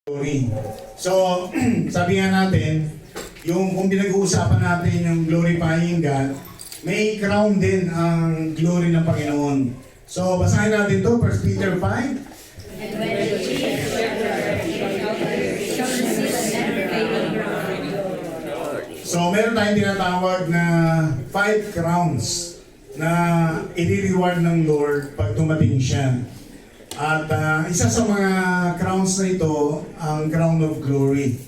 Glory. So, sabi nga natin, kung pinag-uusapan natin yung glorifying God, may crown din ang glory ng Panginoon. So, basahin natin to, 1 Peter 5. So, meron tayong tinatawag na 5 crowns na i-reward ng Lord pag tumating siya. At isa sa mga crowns na ito, ang crown of glory.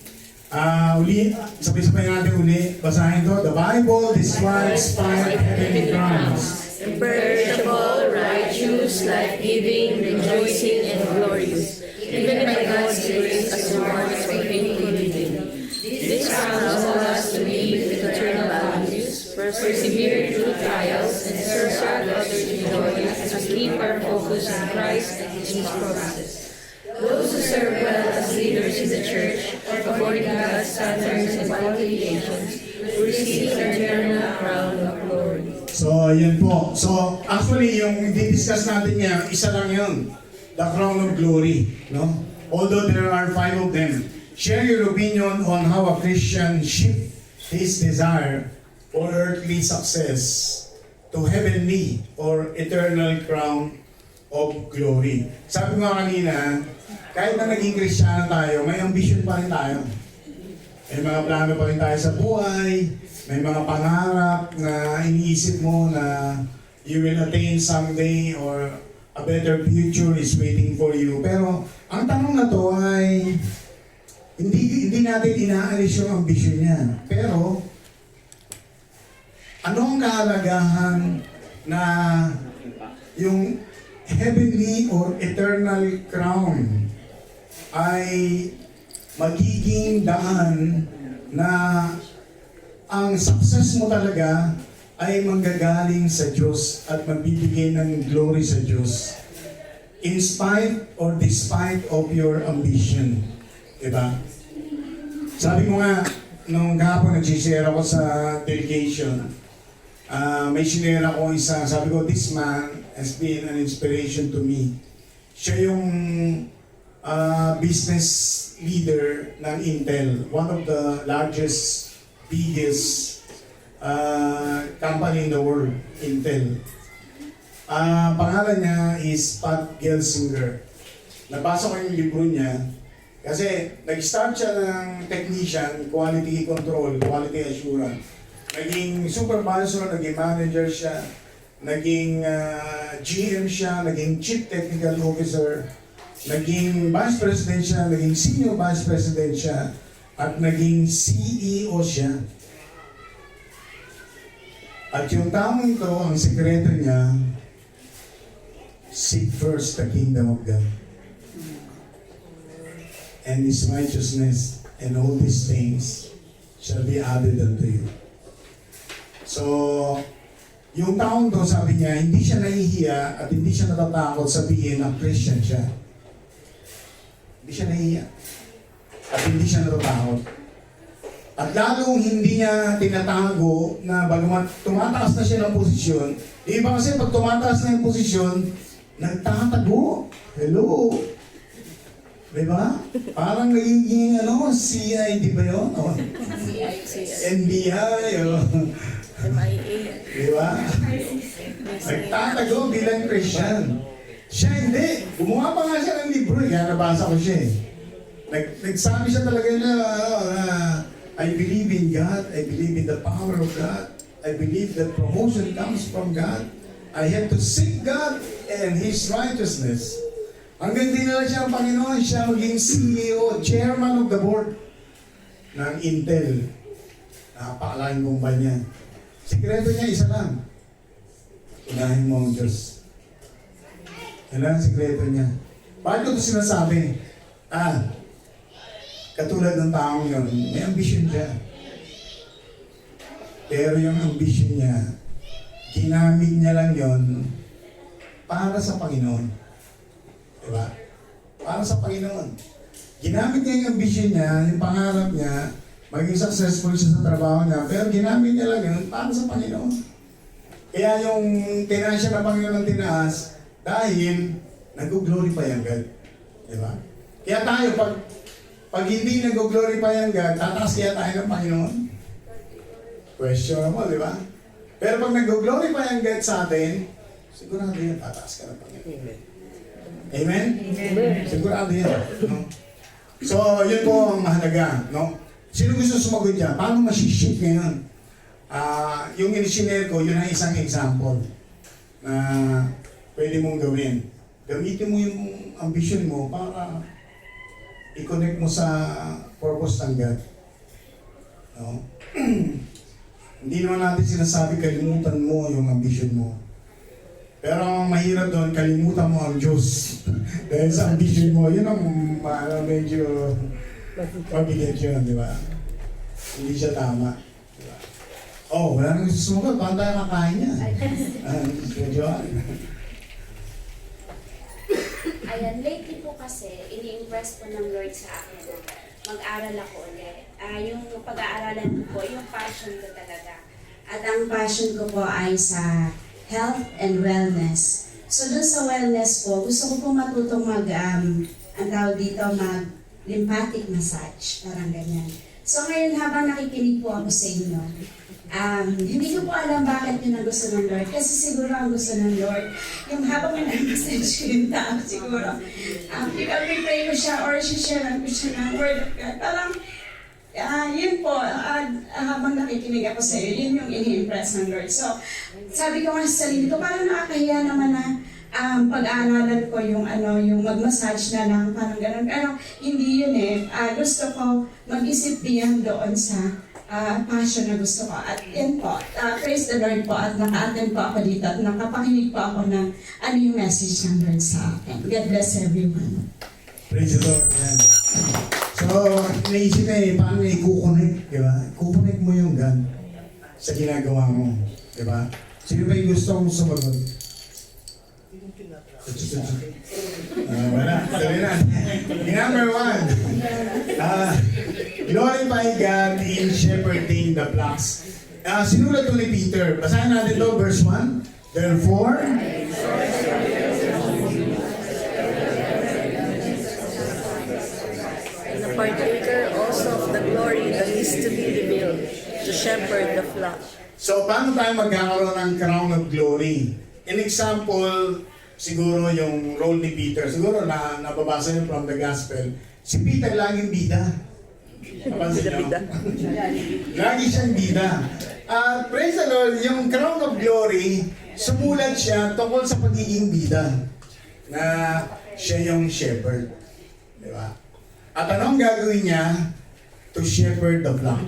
Sabay-sabay natin uli, basahin to. The Bible describes 5 heavenly crowns. Imperishable, righteous, life-giving, rejoicing, and glorious, given by God's grace as rewards for faithful living. These crowns allow us to live with eternal values, persevere through trials, and serve others with joy as we keep our focus on Christ and His promises. Those who serve well as leaders in the church, according to God's standards and qualifications, will receive an eternal crown of glory. So, yan po. So, actually, yung di-discuss natin niya, isa lang yun. The crown of glory. No? Although there are 5 of them. Share your opinion on how a Christian shift his desire for earthly success to heavenly or eternal crown of glory. Sabi ko nga kanina, kahit na naging Kristiyano tayo, may ambition pa rin tayo. May mga plano pa rin tayo sa buhay, may mga pangarap na iniisip mo na you will attain someday or a better future is waiting for you. Pero ang tanong na to ay hindi natin inaalis yung ambisyon niya. Pero ano ang kahalagahan na yung heavenly or eternal crown ay magiging daan na ang success mo talaga ay manggagaling sa Diyos at magbibigay ng glory sa Diyos in spite or despite of your ambition. Diba? Sabi ko nga, nung kahapon nagsishare ako sa delegation, may sinare ako isa, sabi ko, this man has been an inspiration to me. Siya yung business leader ng Intel, one of the largest, biggest company in the world, Intel. Pangalan niya is Pat Gelsinger. Nabasa ko yung libro niya kasi nag-start siya ng technician, quality control, quality assurance. Naging supervisor, naging manager siya, naging GM siya, naging chief technical officer, naging vice president siya, naging senior vice president siya, at naging CEO siya. At yung taong ito, ang sekreto niya, seek first the kingdom of God and His righteousness, and all these things shall be added unto you. So, yung taong to, sabi niya, hindi siya nahihiya at hindi siya natatakot sabihin na Christian siya. Hindi siya nahihiya. At hindi siya natatakot. At lalong hindi niya tinatago na bagamat tumataas na siya ng posisyon, yung iba kasi pag tumataas na yung posisyon, nagtatago. Hello? Diba? Parang naging CID ba yun? O, NBI o... Diba? Nagtatago bilang Christian. Siya hindi. Gumawa pa nga siya ng libro. Kaya nabasa ko siya eh. Nagsabi siya talaga na I believe in God. I believe in the power of God. I believe that promotion comes from God. I have to seek God and His righteousness. Hanggang dinala siya ng Panginoon, siya maging CEO, chairman of the board ng Intel. Napakalaking kumpanya. Sikreto niya isa lang. Unahin mo ang Diyos. Yan lang ang sikreto niya. Bakit ko ito sinasabi? Katulad ng taong yun, may ambisyon siya. Pero yung ambisyon niya, ginamit niya lang yun para sa Panginoon. Diba? Para sa Panginoon. Ginamit niya yung ambisyon niya, yung pangarap niya, maging successful siya sa trabaho niya, pero ginamit niya lang yun para sa Panginoon. Kaya yung tinaas siya ng Panginoon ng tinaas, dahil nag-glorify ang God. Diba? Kaya tayo, pag Pag hindi nag-glorify ang God, tataas kaya tayo ng Panginoon? Question mo, di ba? Pero pag nag-glorify ang God sa atin, sigurado yan, tataas ka ng Panginoon. Amen? Sigurado yan. No? So, yun po ang mahalaga. No? Sino gusto sumagot dyan? Paano masiship ngayon? Yung in-share ko, yun ang isang example na pwede mong gawin. Gamitin mo yung ambition mo para i-connect mo sa purpose ng God. No? Hindi naman natin sinasabi kalimutan mo yung ambition mo. Pero ang mahirap doon, kalimutan mo ang Diyos. Dahil sa ambition mo, yun ang medyo mabigat yun, di ba? Hindi siya tama. Diba? Oh, wala nang gusto sumagot. Paano tayo kakain niya? Ayan, lately po kasi, ini-impress po ng Lord sa akin na mag-aral ako ulit. Yung pag-aaralan ko po, yung passion ko talaga. At ang passion ko po ay sa health and wellness. So dun sa wellness po, gusto ko po matutong ang tawag dito, lymphatic massage, parang ganyan. So ngayon habang nakikinig po ako sa inyo, hindi ko po alam bakit yun ang gusto ng Lord. Kasi siguro ang gusto ng Lord, yung habang na-message ko yung tao, siguro, ipag-pray ko siya or share ko siya ng word of God. Parang, yun po, habang nakikinig ako sa iyo, yun yung ini-impress ng Lord. So, sabi ko nga sa sarili ko, parang nakakahiya naman na pag-aaralan ko yung yung mag-massage na lang, parang ganun. Pero hindi yun eh. Gusto ko mag-isip beyond doon sa passion na gusto ko. At yan po, praise the Lord po at naka-attend po ako dito at nakapakinig po ako ng ano yung message ng Lord sa akin. God bless everyone. Praise the Lord. Yan. So, naisip na paano i-connect, di ba? I-connect mo yung God sa ginagawa mo, di ba? Sino ba yung gusto mong sumagot? Wala. Tuloy na. Number 1. Glorify God in shepherding the flocks. Sinulat ko ni Peter. Basahin natin ito, verse 1. Therefore, And a partaker also of the glory that is to be revealed, to shepherd the flock. so paano tayo magkakaroon ng crown of glory? In example, siguro yung role ni Peter, siguro na nababasa niyo from the gospel, si Peter laging bida. Napansin niyo? Lagi siyang bida. Praise the Lord, yung crown of glory, sumulat siya tungkol sa pagiging bida. Na siya yung shepherd. Di ba? At anong gagawin niya? To shepherd the flock.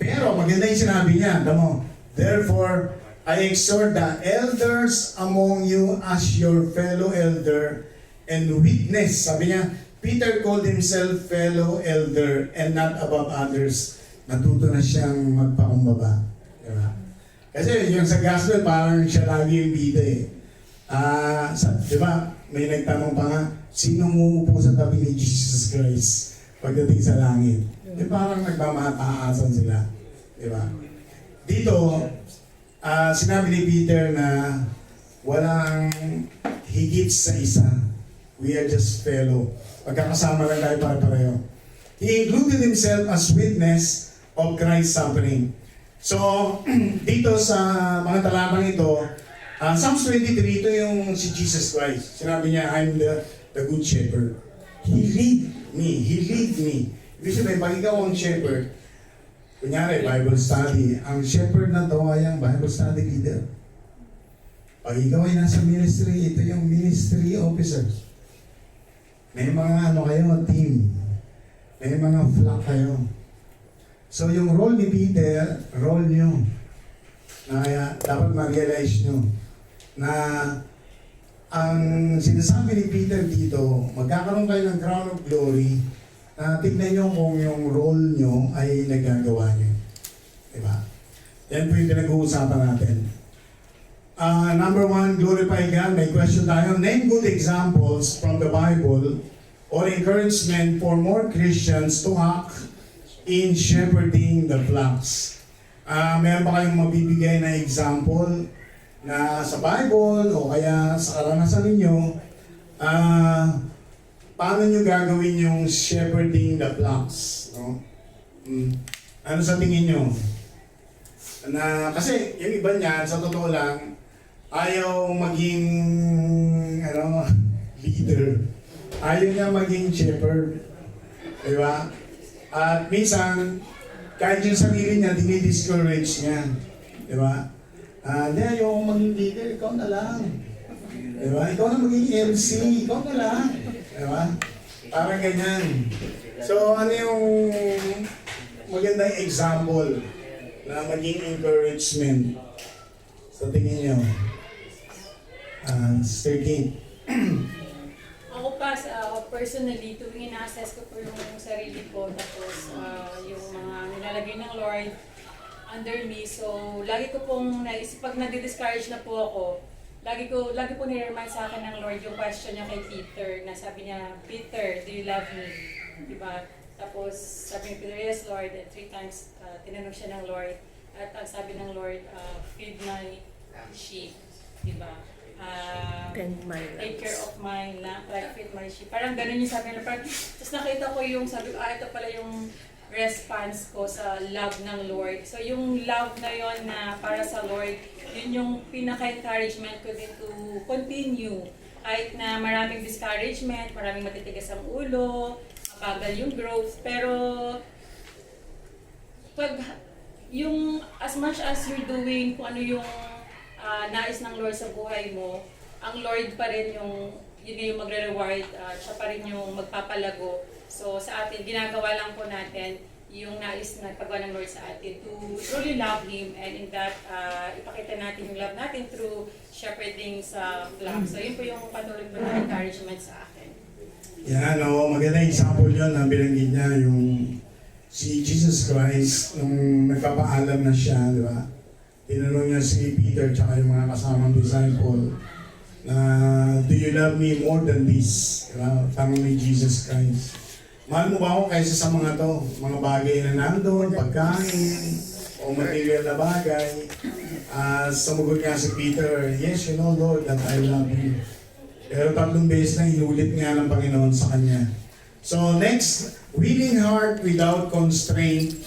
Pero maganda yung sinabi niya, tamo, therefore, I exhort the elders among you as your fellow elder and witness. Sabi niya, Peter called himself fellow elder and not above others. Natuto na siyang magpakumbaba. Diba? Kasi yung sa gospel, parang siya lagi yung bida eh. Diba? May nagtanong pa nga, sino umuupo sa tabi ni Jesus Christ pagdating sa langit? Parang nagmamataasan sila. Diba? Dito, sinabi ni Peter na walang higit sa isa. We are just fellow. Pagkakasama lang tayo para-pareho. He included himself as witness of Christ's suffering. So, dito sa mga talatang ito, Psalms 23, ito yung si Jesus Christ. Sinabi niya, I'm the good shepherd. He lead me. He lead me. Ibig sabihin, pag ikaw ang shepherd, kunyari, Bible study, ang shepherd na to ay ang Bible study leader. Pag ikaw ay nasa ministry, ito yung ministry officers. May mga kayo, team. May mga flock kayo. So yung role ni Peter, role nyo. Na dapat ma-realize nyo na ang sinasabi ni Peter dito, magkakaroon kayo ng crown of glory. Tignan nyo kung yung role nyo ay nagagawa nyo. Diba? Yan po yung pinag-uusapan natin. Number 1, glorify God. May question tayo. Name good examples from the Bible or encouragement for more Christians to act in shepherding the flocks. Meron ba kayong mabibigay na example na sa Bible o kaya sa karanasan ninyo paano nyo gagawin yung shepherding the flocks, no? Ano sa tingin nyo? Kasi yung iba niyan, sa totoo lang, ayaw maging leader. Ayaw niya maging shepherd. Diba? At minsan, kahit yung sarili niya, dinidiscourage niya. Diba? Hindi, ayaw akong maging leader, ikaw na lang. Diba? Ikaw na maging MC, ikaw na lang. Diba? Parang ganyan. So, ano yung magandang example na maging encouragement sa tingin niyo? Sister Kate. Ako pa, personally, tuwing ina-assess ko po yung sarili ko, tapos yung mga nilalagay ng Lord under me. So, lagi ko pong naisip, pag nadi-discourage na po ako, lagi po nire-remind sa akin ng Lord yung question niya kay Peter, na sabi niya, Peter, do you love me? Diba? Tapos sabi ni Peter, yes Lord, and 3 times tinanong siya ng Lord. At ang sabi ng Lord, feed my sheep. Diba? And my Take care lambs. of my lamb, like feed my sheep. Parang ganun yung sabi nila. Tapos nakita ko yung sabi ko, ito pala yung response ko sa love ng Lord. So yung love na yon na para sa Lord, yun yung pinaka-encouragement ko din to continue. Kahit na maraming discouragement, maraming matitigas ang ulo, mabagal yung growth, pero pag yung as much as you're doing kung ano yung nais ng Lord sa buhay mo, ang Lord pa rin yung yun yung magre-reward, siya pa rin yung magpapalago. So sa atin, ginagawa lang po natin yung nais na paggawa ng Lord sa atin to truly love Him, and in that, ipakita natin yung love natin through shepherding sa flock. So yun po yung patuloy po na encouragement sa akin. Yan, magandang example yun na binanggit niya yung si Jesus Christ nung nagpapaalam na siya, di ba? Tinanong niya si Peter tsaka yung mga kasamang disciple na, do you love me more than this? Diba? Tanong ni Jesus Christ. Mahal mo ba ako kaysa sa mga to? Mga bagay na nandun, pagkain, o material na bagay. Sumugot nga si Peter, yes, you know Lord that I love you. Pero 3 beses na inulit nga ng Panginoon sa kanya. So next, willing heart without constraint,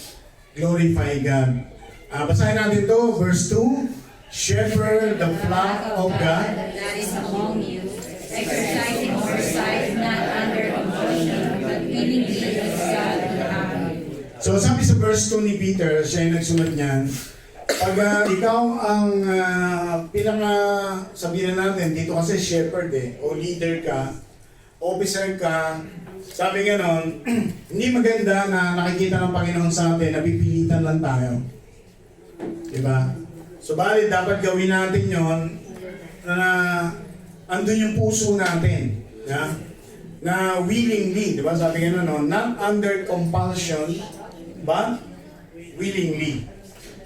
glorify God. Basahin natin to, verse 2. Shepherd the flock of God. That is among you, exercising oversight, not under compulsion, but willingly as God will have you. So sabi sa verse 2 ni Peter, siya yung nagsulat niyan, pag ikaw ang sabihin na natin, dito kasi shepherd o leader ka, officer ka, sabi ganon, hindi maganda na nakikita ng Panginoon sa atin, napipilitan lang tayo. Diba? So bali, dapat gawin natin yon na andun yung puso natin. Yeah? Na willingly, diba? Sabi nga not under compulsion, but willingly.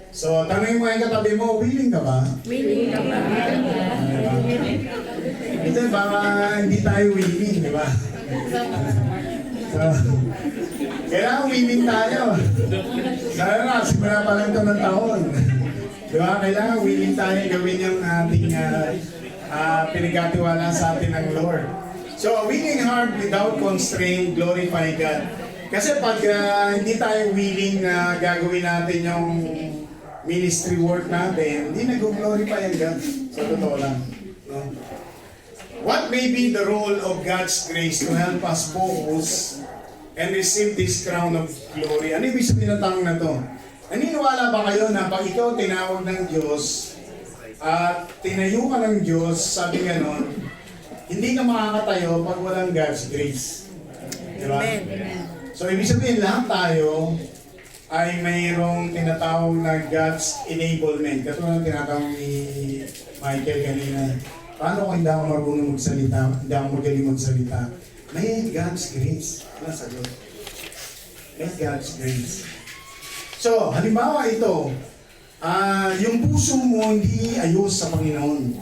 So, tanongin mo yung katabi mo, willing ka ba? Willing ka ba? Ito, baka hindi tayo willing, di ba? So, kailangan willing tayo. Lalo na, simula pa lang ito ng taon. Di ba? Kailangan willing tayo gawin yung ating pinagkatiwala sa atin ng Lord. So, a willing heart without constraint, glorify God. Kasi pag hindi tayo willing na gagawin natin yung ministry work natin, hindi nag-glorify ang God. Sa totoo lang. No? What may be the role of God's grace to help us focus and receive this crown of glory? Ano ibig sabihin ng tanong na to? Naniniwala ba kayo na pag ikaw tinawag ng Diyos at tinayo ka ng Diyos, sabi ganon, hindi ka makakatayo pag walang God's grace? Diba? So ibig sabihin lahat tayo ay mayroong tinatawag na God's enablement. Katulad ng tinatawag ni Michael kanina. Paano kung hindi ako marunong magsalita, hindi ako magaling magsalita? May God's grace. Ano sagot? May God's grace. So, halimbawa ito, yung puso mo hindi ayos sa Panginoon.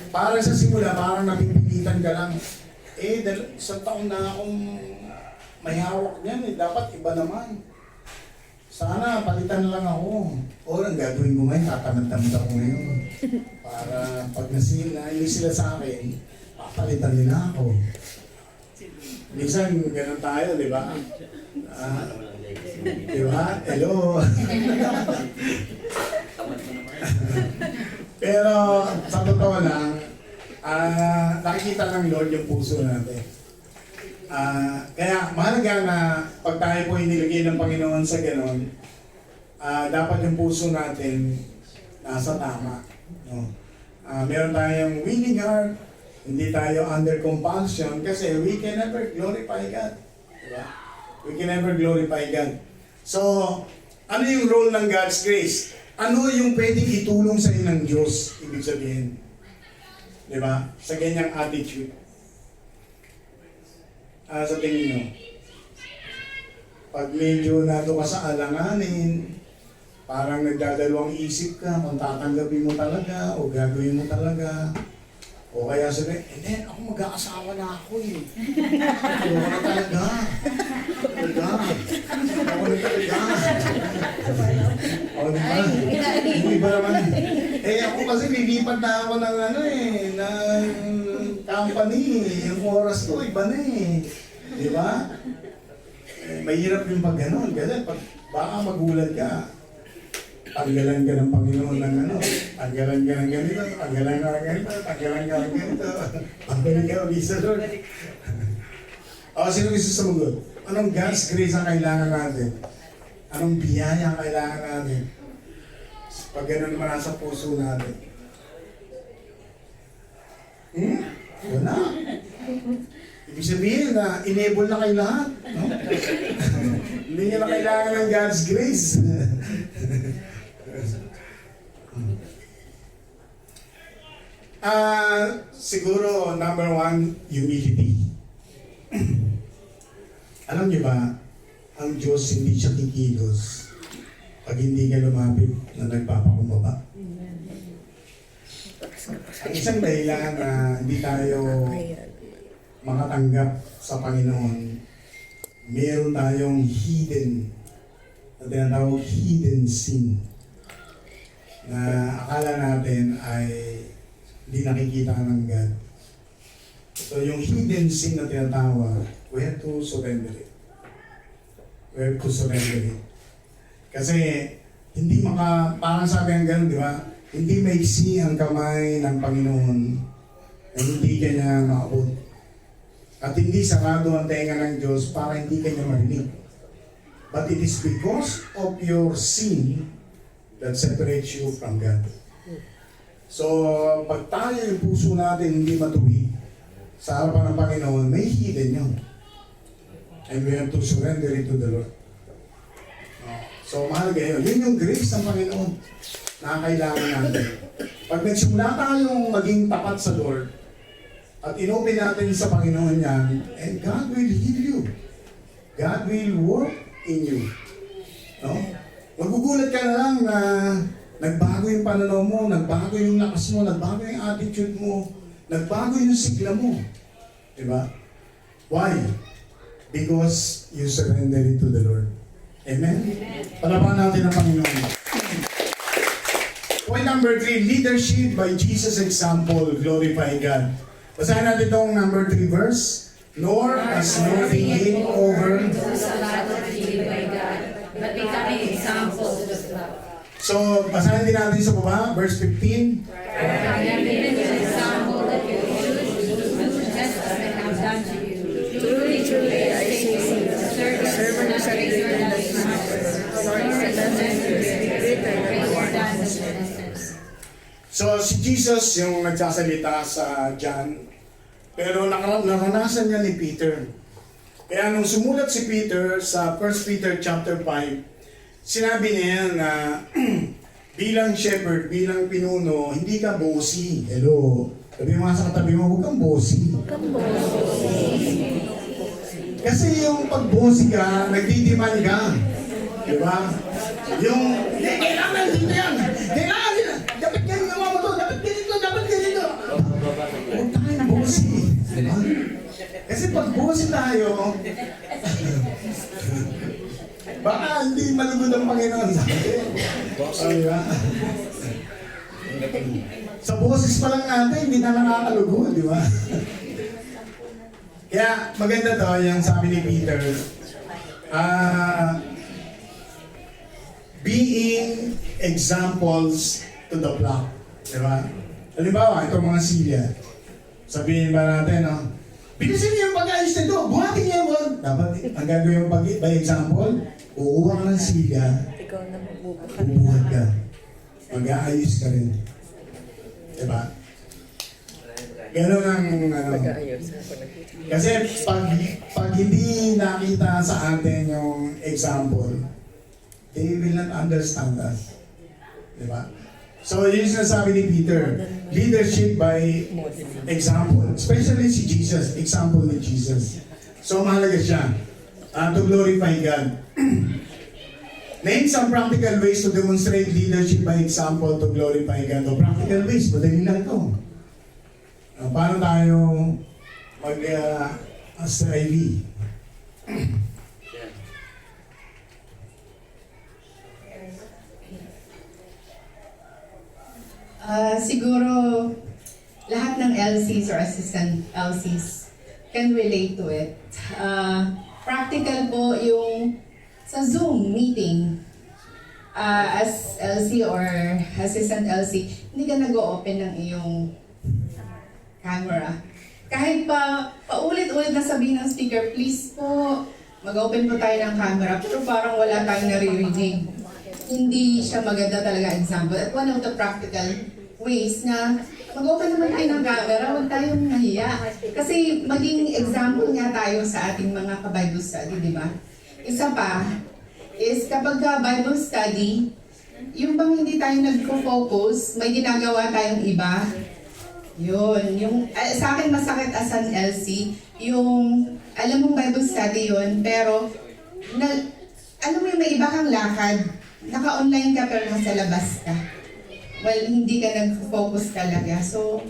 Parang sa simula, parang napipilitan ka lang. Isang taon na akong may hawak niyan, dapat iba naman. Sana palitan lang ako. O ang gagawin ko ngayon, tatamad-tamad ako ngayon. Para pag nainis sila sa akin, papalitan nila ako. Minsan, ganun tayo, di ba? Di ba? Hello. Pero sa totoo lang, nakikita ng Lord yung puso natin. Kaya mahalaga na pag tayo po inilagay ng Panginoon sa ganon, dapat yung puso natin nasa tama. No? Meron tayong willing heart, hindi tayo under compulsion kasi we can never glorify God. Diba? We can never glorify God. So, ano yung role ng God's grace? Ano yung pwedeng itulong sa inyo ng Diyos? Ibig sabihin. Diba? Sa ganyang attitude. Sa tingin nyo. Pag medyo nato ka sa alanganin, parang nagdadalawang isip ka kung tatanggapin mo talaga o gagawin mo talaga. O kaya sabi, hindi, ako mag-aasawa na ako eh. Ako na talaga. Talaga. Ako na talaga. O diba? Yung iba naman. Ako kasi lilipat na ako ng ng company. Yung oras ko, iba na eh. Diba? Mahirap yung pag ganon. Kasi pag baka magulat ka, tanggalan ka ng Panginoon ng tanggalan ka ng ganito, tanggalan ka ng ganito, tanggalan ka ng ganito, pabalik ka ulit sa Lord. Sino gusto sumagot? Anong God's grace ang kailangan natin? Anong biyaya ang kailangan natin? Pag gano'n naman nasa puso natin. Wala. Ibig sabihin na enable na kayo lahat. No? Hindi nyo na kailangan ng God's grace. Siguro, number one, humility. Alam niyo ba, ang Diyos hindi siya kikilos pag hindi ka lumapit na nagpapakumbaba. Ang isang dahilan na hindi tayo makatanggap sa Panginoon, meron tayong hidden, na tinatawag hidden sin, na akala natin ay hindi nakikita ng God. So yung hidden sin na tinatawag, we have to surrender it. We have to surrender it. Kasi hindi parang sabi ang ganun, di ba? Hindi maiksi ang kamay ng Panginoon na hindi ka niya maabot. At hindi sarado ang tenga ng Diyos para hindi ka niya marinig. But it is because of your sin that separates you from God. So, pag tayo yung puso natin hindi matuwid sa harapan ng Panginoon, may hidden yun. And we have to surrender it to the Lord. So, mahalaga yun. Yun yung grace ng Panginoon na kailangan natin. Pag nagsimula tayong maging tapat sa Lord, at inopen natin sa Panginoon yan, and God will heal you. God will work in you. No? Magugulat ka na lang na nagbago yung pananaw mo, nagbago yung lakas mo, nagbago yung attitude mo, nagbago yung sigla mo. Diba? Why? Because you surrender it to the Lord. Amen? Palaban natin ang Panginoon. Point number 3, leadership by Jesus' example, glorify God. Basahin natin itong number 3 verse. Nor as lording it over. by God, but becoming examples of the flock. So, basahin din natin sa baba, verse 15. I have given you an example that you should do just as I have done to you. Truly, truly, I say to you, servant is greater than his master, nor is the messenger greater than his masters. So, si Jesus yung nagsasalita sa John, pero naranasan niya ni Peter. Kaya nung sumulat si Peter sa 1 Peter chapter 5, sinabi niya na bilang shepherd, bilang pinuno, hindi ka bossy. Hello. Sabi mo nga sa katabi mo, huwag kang bossy. Kasi yung pag-bossy ka, nagdidiman ka. Diba? Yung, kailangan dito yan! Kailangan dito! Dapat ganyan naman mo to! Dapat ganito! Dapat ganito! Huwag tayong bossy. Diba? Kasi pag bossy tayo, baka hindi malugod ang Panginoon sa atin. Diba? Sa boses pa lang natin, hindi na nakakalugod, di ba? So, Kaya maganda to, yung sabi ni Peter, being examples to the flock. Diba? Halimbawa, itong mga silya. Sabihin ba natin, no? Bilisan niyo yung pag-ayos nito, buhatin niyo yung dapat, ang gagawin yung by example, uuwa ka ng silya, Ikaw na magbubuhat. bubuhat ka. Mag-aayos ka rin. Diba? Ganun ang, ano, kasi pag hindi nakita sa atin yung example, they will not understand us. Diba? So, yun yung sinasabi ni Peter, leadership by example. Especially si Jesus, example ni Jesus. So, mahalaga siya to glorify God. Name some practical ways to demonstrate leadership by example to glorify God. O practical ways, madali lang ito. Paano tayo mag-strive? Siguro lahat ng LCs or assistant LCs can relate to it. Practical po yung sa Zoom meeting. As LC or assistant LC, hindi ka nag-o-open ng iyong camera. Kahit pa paulit-ulit na sabihin ng speaker, please po, mag-open po tayo ng camera, pero parang wala tayong naririnig. Hindi siya maganda talaga example. At one of the practical ways na mag-open naman tayo ng camera, huwag tayong nahiya. Kasi maging example nga tayo sa ating mga ka-Bible study, di ba? Isa pa, is kapag Bible study, yung bang hindi tayo nag-focus, may ginagawa tayong iba. Yun, yung sa akin masakit as an LC, yung alam mong Bible study yun, pero alam mo yung may iba kang lakad, naka-online ka pero nasa labas ka. Well, hindi ka nag-focus talaga. So,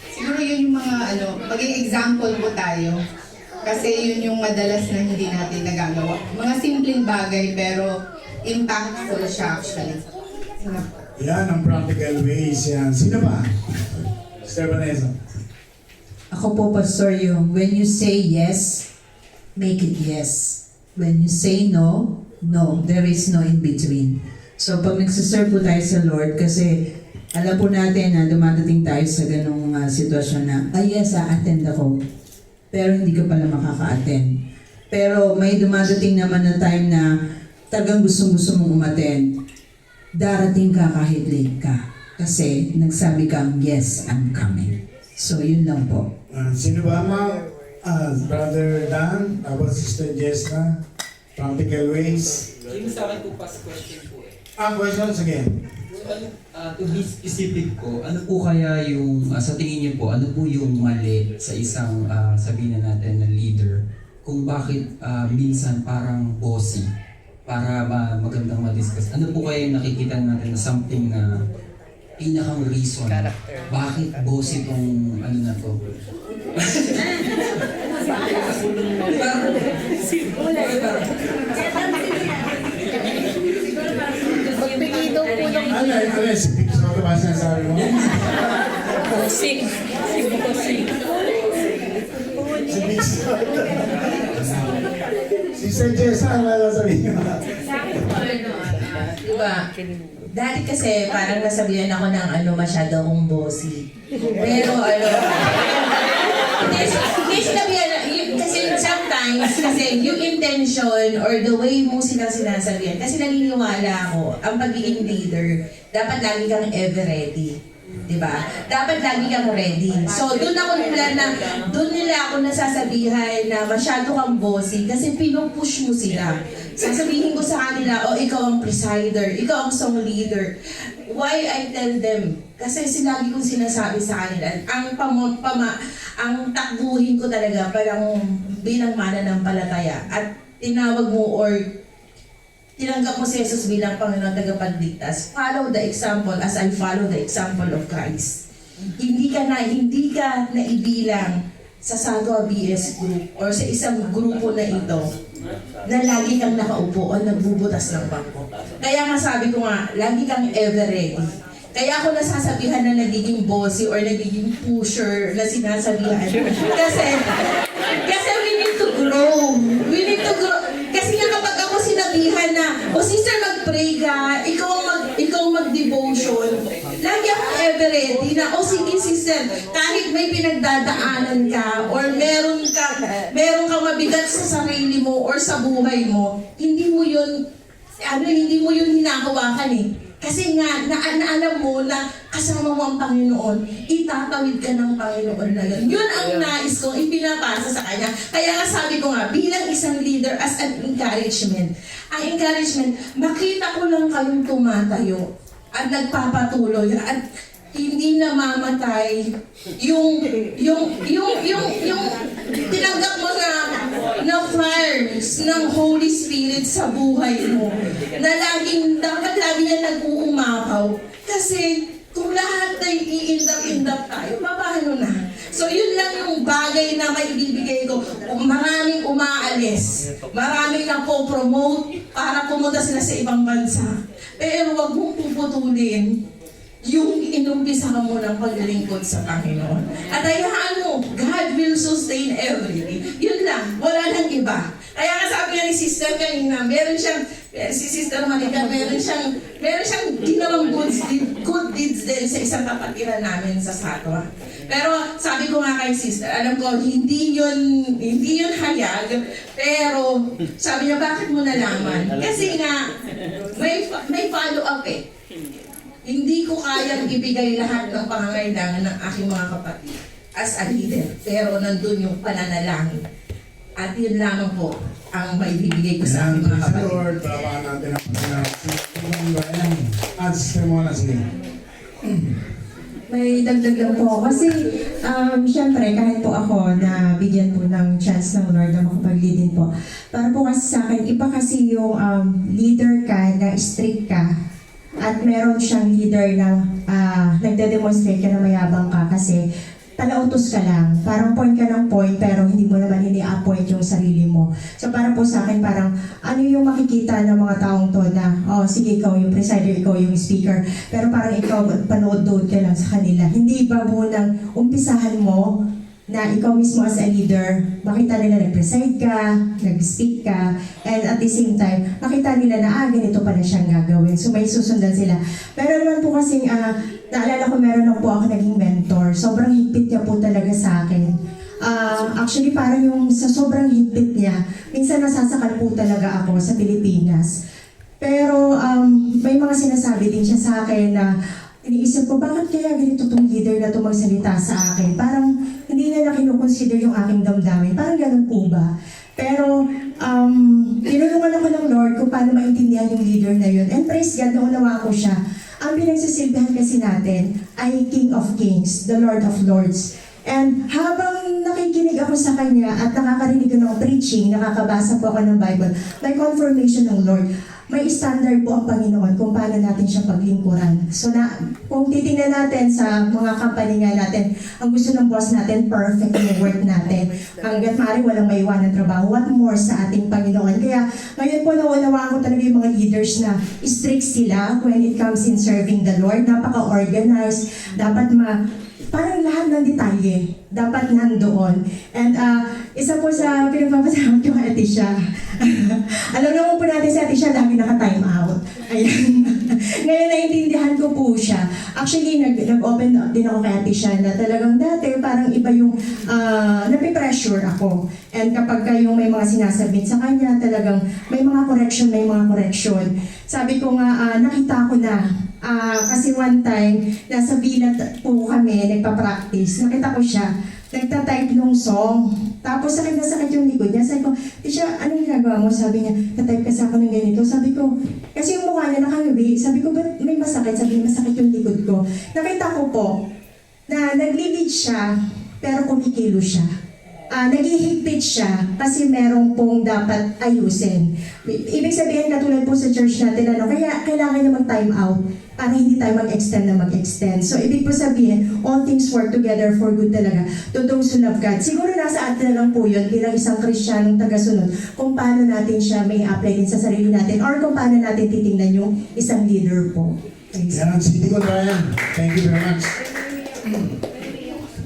siguro yun yung mga maging example po tayo. Kasi yun yung madalas na hindi natin nagagawa. Mga simpleng bagay pero impactful siya actually. Yan ang practical ways yan. Sino ba? Sister Vanessa. Ako po, Pastor, yung when you say yes, make it yes. When you say no, no. There is no in between. So pag nagsiserve po tayo sa Lord, kasi alam po natin na dumadating tayo sa ganong sitwasyon na, yes, attend ako. Pero hindi ka pala makaka-attend. Pero may dumadating naman na time na talagang gustong-gusto mong umattend. Darating ka kahit late ka. Kasi nagsabi kang, yes, I'm coming. So yun lang po. Sino ba Brother Dan, tapos Sister Jessica, practical ways. Yung sa akin po past question po eh. Questions again. To be specific po, ano po kaya yung, sa tingin niyo po, ano po yung mali sa isang, sabihin na natin na leader, kung bakit minsan parang bossy, para magandang ma-discuss. Ano po kaya yung nakikita natin na something na pinakang reason, bakit bossy itong ano na to? Magbigay daw po ng Ano, si Pixel ba sinasabi mo? bossing. Si bossing. Si Pixel. Sister Jessica, ano sabihin mo? Diba? Dati kasi parang nasabihan ako ng masyado akong bossy. Pero hindi sinabihan, kasi sometimes, kasi yung intention or the way mo silang sinasabihan, kasi naniniwala ako, ang pagiging leader, dapat lagi kang ever ready. Diba? Dapat lagi kang ready. So, doon nila ako nasasabihan na masyado kang bossy kasi pinupush mo sila. Sasabihin ko sa kanila, ikaw ang presider, ikaw ang song leader. Why I tell them? Kasi lagi kong sinasabi sa kanila, ang takbuhin ko talaga parang bilang mananampalataya at tinawag mo or tinanggap mo si Jesus bilang Panginoon tagapagligtas. Follow the example as I follow the example of Christ. Hindi ka naibilang sa Sagwa BS group or sa isang grupo na ito na lagi kang nakaupo o nagbubutas ng bangko. Kaya nga sabi ko nga, lagi kang ever ready. Kaya ako nasasabihan na nagiging bossy or nagiging pusher na sinasabihan. Kasi sister, mag-pray ka, ikaw mag-devotion. Lagi akong ever ready na, sige sister, kahit may pinagdadaanan ka or meron kang mabigat sa sarili mo or sa buhay mo, hindi mo yun hinahawakan eh. Kasi nga, alam mo na kasama mo ang Panginoon, itatawid ka ng Panginoon na yun. Yun ang nais kong ipinapasa sa Kanya. Kaya nga sabi ko nga, bilang isang leader as an encouragement, makita ko lang kayong tumatayo at nagpapatuloy at hindi namamatay yung tinanggap mo na fires ng Holy Spirit sa buhay mo na dapat lagi yan nag-uumapaw kasi kung lahat ay iindap-indap tayo, paano na? So yun lang yung bagay na maibibigay ko. Maraming umaalis, maraming napopromote para pumunta sila sa ibang bansa. Pero wag mong puputulin yung inumpisa mo ng paglilingkod sa Panginoon. At hayaan mo, God will sustain everything. Yun lang, wala nang iba. Kaya nga sabi nga ni Sister kanina, si Sister Marika, meron siyang ginawang good deeds din sa isang kapatiran namin sa Satwa. Pero sabi ko nga kay Sister, alam ko, hindi yun hayag, pero sabi niya, bakit mo nalaman? Kasi nga, may follow-up eh. Hindi ko kayang ibigay lahat ng pangangailangan ng aking mga kapatid as a leader. Pero nandun yung pananalangin. At yun lamang po ang maibibigay ko sa aking mga kapatid. Lord, tawagan natin ang Panginoon. At Sister Mona, sige. May dagdag lang po ako. Kasi, syempre, kahit po ako na bigyan po ng chance ng Lord na makapag-lead din po. Para po kasi sa akin, iba kasi yung leader ka, na strict ka, at meron siyang leader na nagde-demonstrate ka na mayabang ka kasi talautos ka lang. Parang point ka ng point pero hindi mo naman ini-appoint yung sarili mo. So para po sa akin parang ano yung makikita ng mga taong to na sige ikaw yung presider, ikaw yung speaker. Pero parang ikaw panood-dood ka lang sa kanila. Hindi ba munang umpisahan mo na ikaw mismo as a leader, makita nila nag-preside ka, nag-speak ka, and at the same time, makita nila na ganito pala siyang gagawin. So may susundan sila. Pero naman po kasing, naalala ko meron na po ako naging mentor. Sobrang higpit niya po talaga sa akin. Actually, parang yung sa sobrang higpit niya, minsan nasasakal po talaga ako sa Pilipinas. Pero may mga sinasabi din siya sa akin na iniisip ko, bakit kaya ganito tong leader na itong magsalita sa akin? Parang hindi niya na kinukonsider yung aking damdamin. Parang ganun po ba? Pero, tinulungan ako ng Lord kung paano maintindihan yung leader na yun. And praise God, naunawa ko siya. Ang pinagsisilbihan kasi natin ay King of Kings, the Lord of Lords. And habang nakikinig ako sa kanya at nakakarinig ko ng preaching, nakakabasa po ako ng Bible, may confirmation ng Lord. May standard po ang Panginoon kung paano natin siya paglingkuran. So kung titingnan natin sa mga company nga natin, ang gusto ng boss natin, perfect yung work natin. Hanggat maaari walang maiwan ng trabaho. What more sa ating Panginoon? Kaya ngayon po naunawaan ko talaga yung mga leaders na strict sila when it comes in serving the Lord. Napaka-organized. Dapat parang lahat ng detalye dapat nandoon. And isa po sa pinagpapasalamat ko kay Ate Sha. Alam naman po natin si Ate Sha lagi naka-time out. Ayan. Ngayon naintindihan ko po siya. Actually, nag-open up din ako kay Ate Sha na talagang dati parang iba yung napipressure ako. And kapag kayong may mga sinasabit sa kanya, talagang may mga correction. Sabi ko nga, nakita ko na. Kasi one time, nasa villa po kami, nagpa-practice. Nakita ko siya, nagta-type ng song. Tapos sakit na sakit yung likod niya. Sabi ko, Tisha, anong ginagawa mo? Sabi niya, natype kasi ako ng ganito. Sabi ko, kasi yung mukha niya nakawiwi. Sabi ko, ba't may masakit? Sabi niya, masakit yung likod ko. Nakita ko po, na nag-lead siya, pero kumikilo siya. Naghihigpit siya kasi merong pong dapat ayusin. Ibig sabihin, katulad po sa church natin, kaya kailangan niya mag-time out para hindi tayo mag-extend. So, ibig po sabihin, all things work together for good talaga to those who love God. Siguro nasa atin na lang po yun bilang isang Kristiyanong tagasunod kung paano natin siya may apply din sa sarili natin or kung paano natin titingnan yung isang leader po. Thanks. Yan, City Ryan. Thank you very much.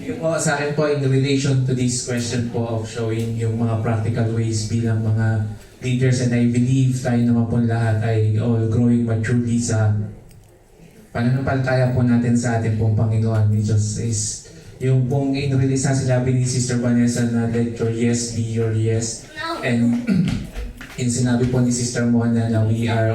Yung po sa akin po in relation to this question po of showing yung mga practical ways bilang mga leaders, and I believe tayo naman po lahat ay all growing maturely sa pananampalataya po natin sa ating pong Panginoon. It just is yung pong in-release na sinabi ni Sister Vanessa na let your yes be your yes. And in sinabi po ni Sister Mona na we are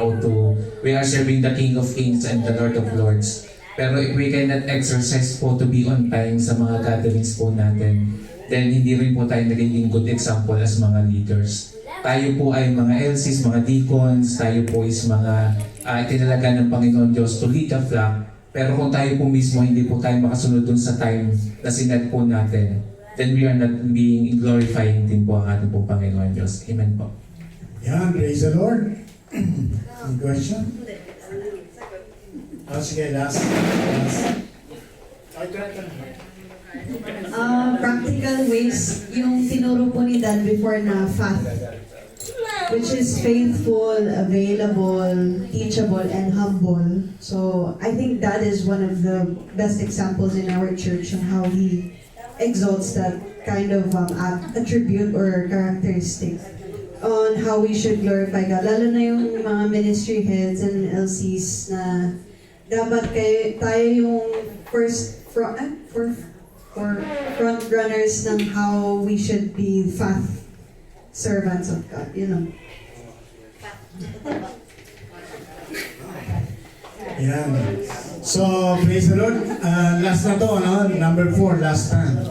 serving the King of Kings and the Lord of Lords. Pero if we cannot exercise po to be on time sa mga gatherings po natin, then hindi rin po tayo nagiging good example as mga leaders. Tayo po ay mga LCs, mga deacons, tayo po is mga tinalaga ng Panginoon Diyos to lead the flock. Pero kung tayo po mismo hindi po tayo makasunod dun sa time na sinet po natin, then we are not being glorifying din po ang ating po Panginoon Diyos. Amen po. Yan, praise the Lord. Any question? Sige, last. Practical ways, yung tinuro po ni Dad before na FATH, which is faithful, available, teachable, and humble. So I think that is one of the best examples in our church on how he exalts that kind of attribute or characteristic on how we should glorify God. Lalo na yung mga ministry heads and LCs na dapat tayo yung front runners ng how we should be FATH servants of God, you know. Yan. So, praise the Lord. Last na to, no? Number 4, last time.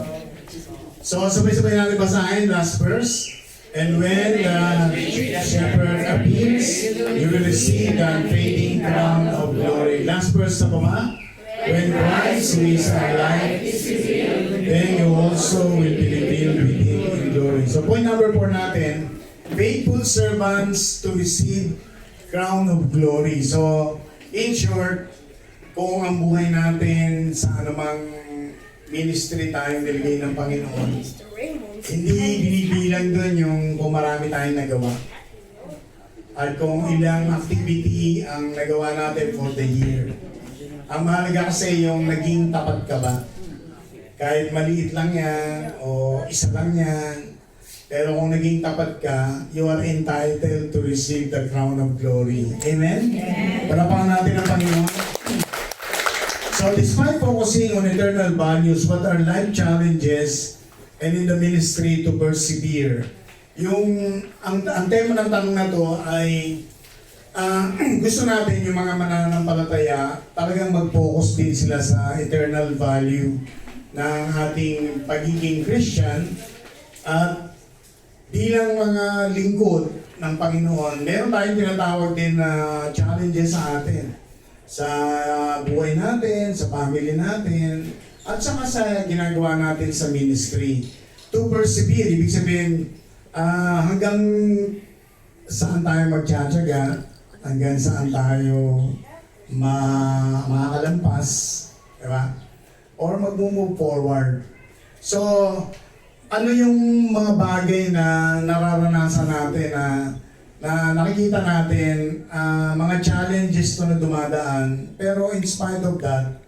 So, sabay-sabay natin basahin, last verse. And when the shepherd appears, you will receive the unfading crown of glory. Last verse na ba? When Christ, who is our life, is revealed, then you also will be revealed with Him in glory. So point number 4 natin, faithful servants to receive crown of glory. So, in short, kung ang buhay natin sa anumang ministry tayong niligay ng Panginoon, hindi binibilang doon yung kung marami tayong nagawa. At kung ilang activity ang nagawa natin for the year. Ang mahalaga kasi yung naging tapat ka ba? Kahit maliit lang yan o isa lang yan, pero kung naging tapat ka, you are entitled to receive the crown of glory. Amen? Palapakan natin ang Panginoon. So despite focusing on eternal values, what are life challenges and in the ministry to persevere? Ang tema ng tanong na to ay gusto natin yung mga mananampalataya talagang mag-focus din sila sa eternal value ng ating pagiging Christian at bilang mga lingkod ng Panginoon, meron tayong tinatawag din na challenges sa atin sa buhay natin, sa family natin, at saka sa ginagawa natin sa ministry. To persevere, ibig sabihin hanggang saan tayo magtsatsaga, hanggang saan tayo makalampas, diba? Or mag-move forward. So, ano yung mga bagay na nararanasan natin na nakikita natin, mga challenges na dumadaan, pero in spite of that,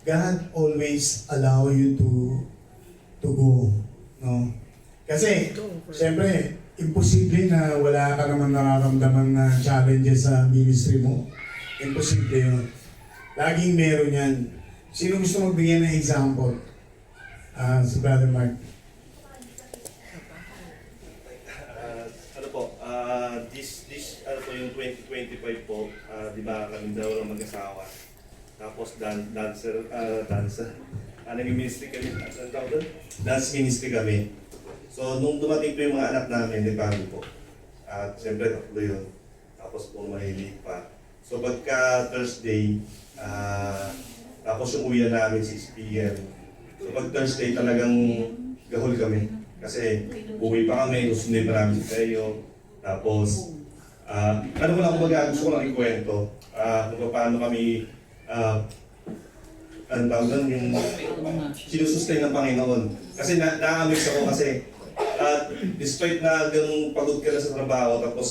God always allow you to go, no? Kasi, siyempre, imposible na wala ka naman nararamdaman na challenges sa ministry mo. Imposible yun. Laging meron yan. Sino gusto magbigay ng example? Si Brother Mark. Ano po yung 2025 po, di ba kami daw ng mag-asawa. Tapos dancer. Naging ministry kami. Ano tawag doon? Dance ministry kami. So, nung dumating po yung mga anak namin, di ba po? At siyempre, tatlo yun. Tapos po mahilig pa. So, pagka Thursday, tapos yung uwi namin 6 p.m. So, pag Thursday talagang gahol kami. Kasi uwi pa kami, gusto pa namin si Teo. Tapos, ano ko lang kumbaga, gusto ko lang ikwento. Kung paano kami, ano tawag doon, yung sinusustain ng Panginoon. Kasi na-amaze ako kasi, despite na ganung pagod ka na sa trabaho, tapos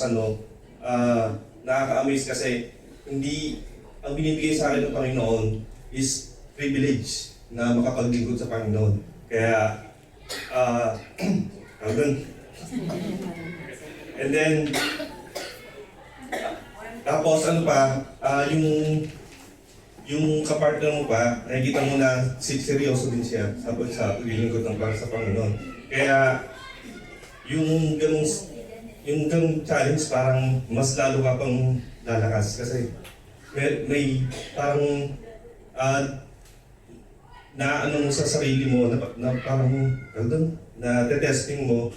nakaka-amaze kasi hindi, ang binibigay sa akin ng Panginoon is privilege na makapaglingkod sa Panginoon. Kaya, And then, tapos ano pa, yung kapartner mo pa, nakikita mo na seryoso din siya sa paglilingkod ng para sa Panginoon. Kaya, yung ganung challenge parang mas lalo ka pang lalakas kasi may parang na ano mo sa sarili mo na parang na testing mo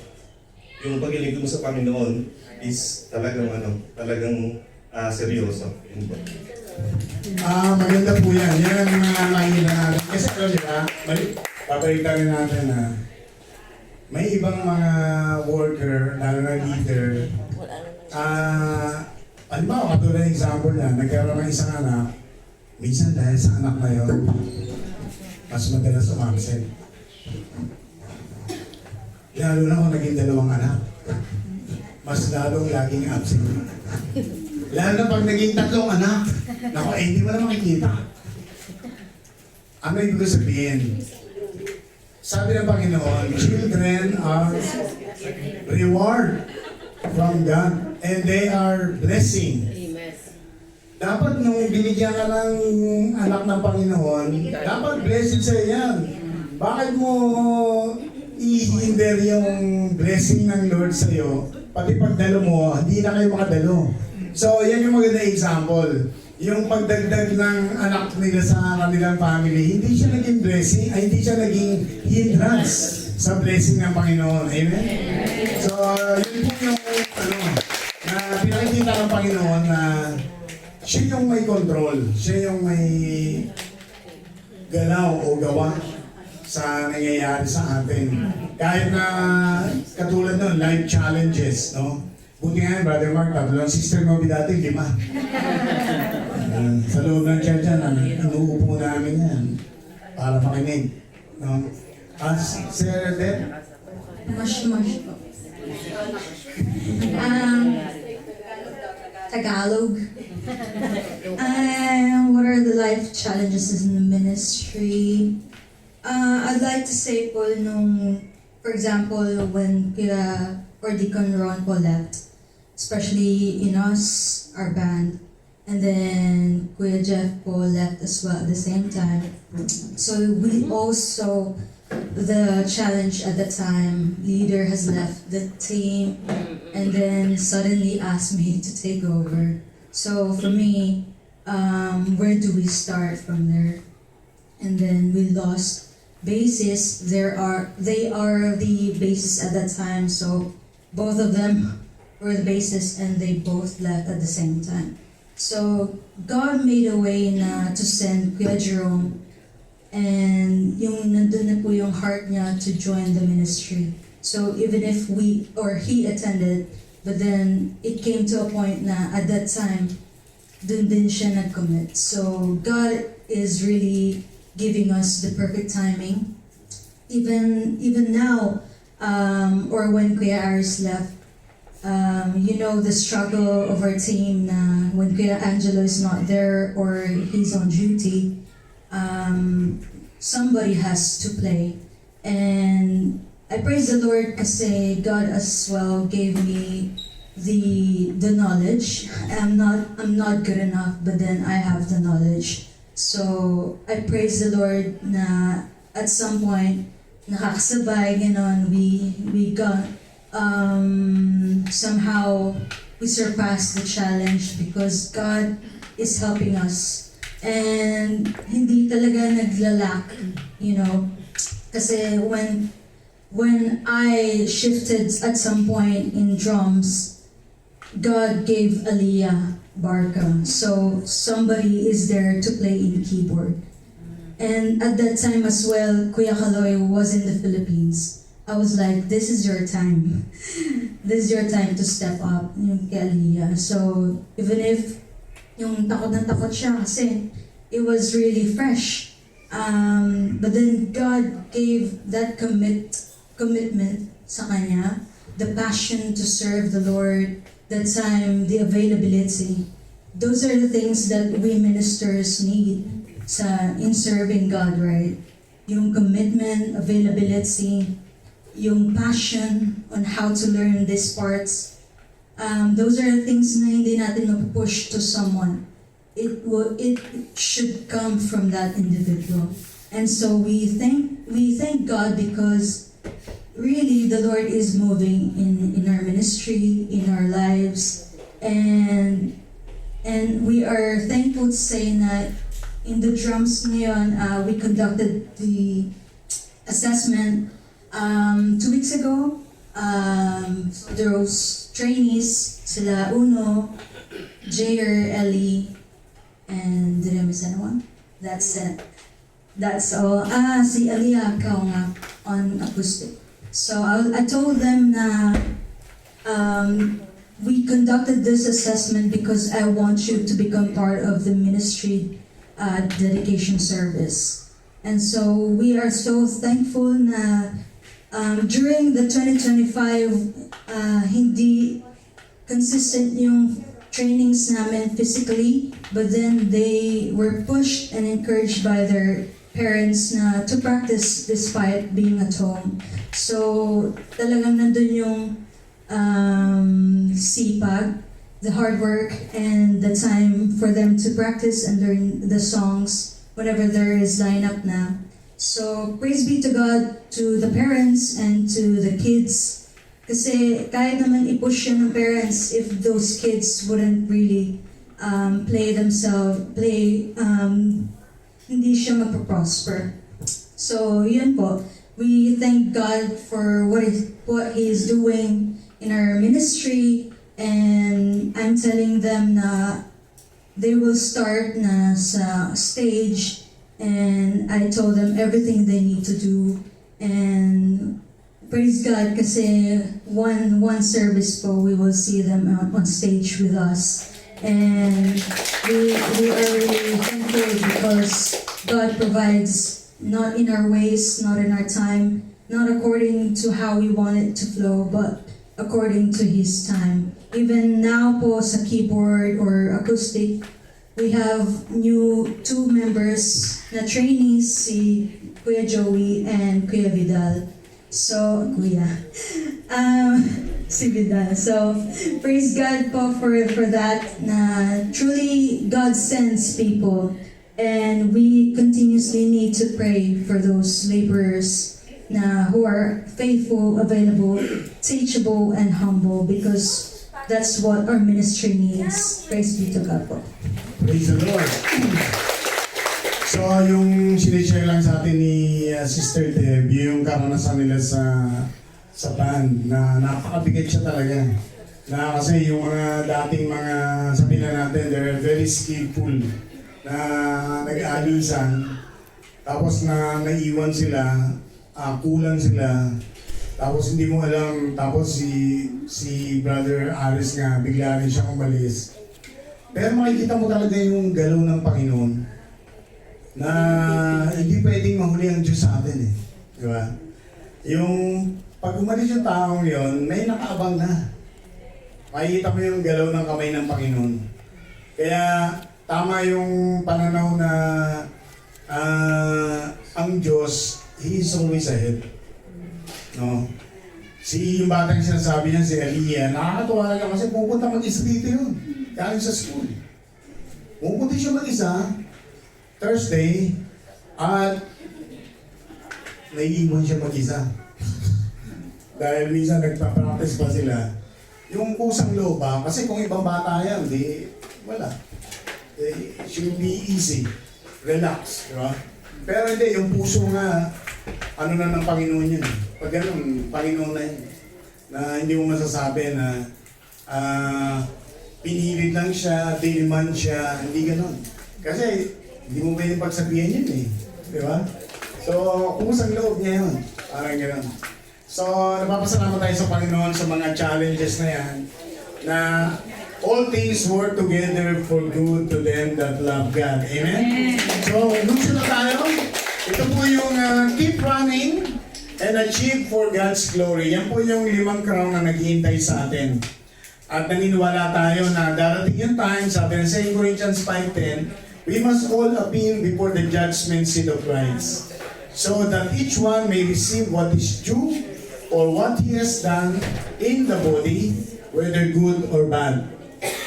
yung paglilingkod mo sa Panginoon is talagang seryoso. Yun po. Maganda po yan. Yan ang mga makikita natin. Kasi alam niyo ba, babalikan natin na may ibang mga worker, lalo na leader, halimbawa, katulad ng example niya, nagkaroon ng isang anak, minsan dahil sa anak na yun, mas madalas umabsent. Lalo na kung naging dalawang anak, mas lalong laging absent. Lalo na pag naging tatlong anak, naku, hindi mo na makikita. Ano ibig sabihin? Sabi ng Panginoon, children are reward from God and they are blessing. Amen. Dapat nung binigyan ka ng anak ng Panginoon, dapat blessed sa yan. Bakit mo i-hinder yung blessing ng Lord sa iyo? Pati pagdalo mo, hindi na kayo makadalo. So, yan yung maganda example. Yung pagdagdag ng anak nila sa kanilang family, hindi siya naging blessing, ay hindi siya naging hindrance sa blessing ng Panginoon. Amen? So, yun po yung na pinakikita ng Panginoon na siya yung may control, siya yung may galaw o gawa sa nangyayari sa atin. Kahit na katulad nun, life challenges, no? Buti nga yun, Brother Mark, tatlo. Sister Moby dati, 5. Sa loob ng church yan, inuupo namin yan para makinig. No? Sir Deb? Mush po. Tagalog. What are the life challenges in the ministry? I'd like to say po for example, when Kuya or Deacon Ron po left, especially in us, our band, and then Kuya Jeff po left as well at the same time. So we also, the challenge at the time, leader has left the team and then suddenly asked me to take over. So for me, where do we start from there? And then we lost basis. They are the basis at that time, so both of them were the basis and they both left at the same time. So God made a way na to send Kuya Jerome, and yung nandun na po yung heart niya to join the ministry. So even if he attended, but then it came to a point na at that time, dun din siya nag-commit. So God is really giving us the perfect timing. Even now, or when Kuya Aris left, the struggle of our team na when Kuya Angelo is not there or he's on duty, somebody has to play. And I praise the Lord kasi God as well gave me the knowledge. I'm not good enough, but then I have the knowledge. So I praise the Lord na at some point nakakasabay, we got somehow we surpassed the challenge because God is helping us. And hindi talaga naglalak, kasi when I shifted at some point in drums, God gave Aliyah Barca. So somebody is there to play in keyboard. And at that time as well, Kuya Kaloy was in the Philippines. I was like, this is your time. This is your time to step up, yung kay Aliyah. So even if yung takot na takot siya kasi it was really fresh. But then God gave that commitment sa kanya, the passion to serve the Lord, that time, the availability. Those are the things that we ministers need in serving God, right? Yung commitment, availability, yung passion on how to learn these parts, those are things na hindi natin mapupush to someone. It should come from that individual. And so we thank God because really the Lord is moving in our ministry, in our lives, and we are thankful to say that in the drums ngayon, we conducted the assessment 2 weeks ago. Those trainees, sila Uno, Jayer, Ellie, and did I miss anyone? That's it. That's all. Si Aliyah kao nga on acoustic. So I told them na we conducted this assessment because I want you to become part of the ministry dedication service. And so we are so thankful na during the 2025 hindi consistent yung trainings namin physically, but then they were pushed and encouraged by their parents na to practice despite being at home. So talagang nandun yung sipag, the hard work, and the time for them to practice and learn the songs whenever there is lineup na. So praise be to God, to the parents and to the kids. Kasi kahit naman i-push yun ng parents if those kids wouldn't really play, hindi siya magpa-prosper. So yun po, we thank God for what He is doing in our ministry, and I'm telling them na they will start na sa stage, and I told them everything they need to do, and praise God kasi one service po we will see them on stage with us, and we are really thankful because God provides not in our ways, not in our time, not according to how we want it to flow, but according to His time. Even now po sa keyboard or acoustic, we have new 2 members na trainees, si Kuya Joey and Kuya Vidal. So, si Vidal. So, praise God po for that, na truly God sends people, and we continuously need to pray for those laborers na who are faithful, available, teachable, and humble, because that's what our ministry needs. Praise be to God po. Praise the Lord. So, yung sinishare lang sa atin ni Sister Deb, yung karanasan nila sa band, na napakabigat siya talaga. Na kasi yung mga dating mga, sabihin na natin, they're very skillful na nag-aalisan, tapos na naiwan sila, kulang sila, tapos hindi mo alam, tapos si Brother Aris nga, bigla rin siya umalis. Pero makikita mo talaga yung galaw ng Panginoon, na hindi pwedeng mahuli ang Diyos sa atin eh. Di ba? Yung pag umalis yung taong yon, may nakaabang na. Makikita mo yung galaw ng kamay ng Panginoon. Kaya tama yung pananaw na ang Diyos, He is always ahead. No? Yung batang sinasabi niya, si Aliyah, nakakatuwa lang kasi pupunta mag-isa dito yun. Galing sa school. Pupunta siya mag-isa, Thursday, at naiiwan siya mag-isa. Dahil minsan nagpa-practice pa sila. Yung kusang loob ba, kasi kung ibang bata yan, di, wala. It should be easy. Relax, di ba? Pero hindi, yung puso nga, ano na ng Panginoon yun. Pag ganun, Panginoon na yun. Na hindi mo masasabi na pinilit lang siya, diniman siya, hindi ganun. Kasi, hindi mo pwedeng pagsabihin yun eh. Di ba? So, kusang loob niya yun. Parang ganun. So, napapasalamat tayo sa Panginoon sa mga challenges na yan, na all things work together for good to them that love God. Amen? So, luto na tayo. Ito po yung keep running and achieve for God's glory. Yan po yung 5 crown na naghihintay sa atin. At naniniwala tayo na darating yung time, sabi ng 2 Corinthians 5:10, we must all appear before the judgment seat of Christ, so that each one may receive what is due or what he has done in the body, whether good or bad.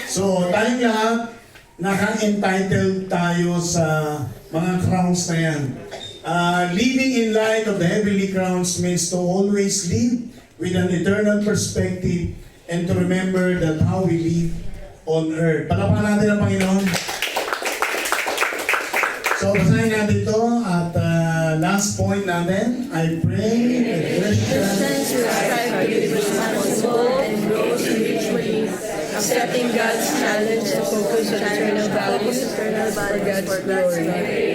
So, tayong lahat, naka-entitled tayo sa mga crowns na yan. Living in light of the heavenly crowns means to always live with an eternal perspective and to remember that how we live on earth. Palapakan natin ang Panginoon. So, basahin natin ito at last point natin, I pray that Christians who strive to be responsible and grow spiritually, accepting God's challenge and focus on eternal values for God's glory.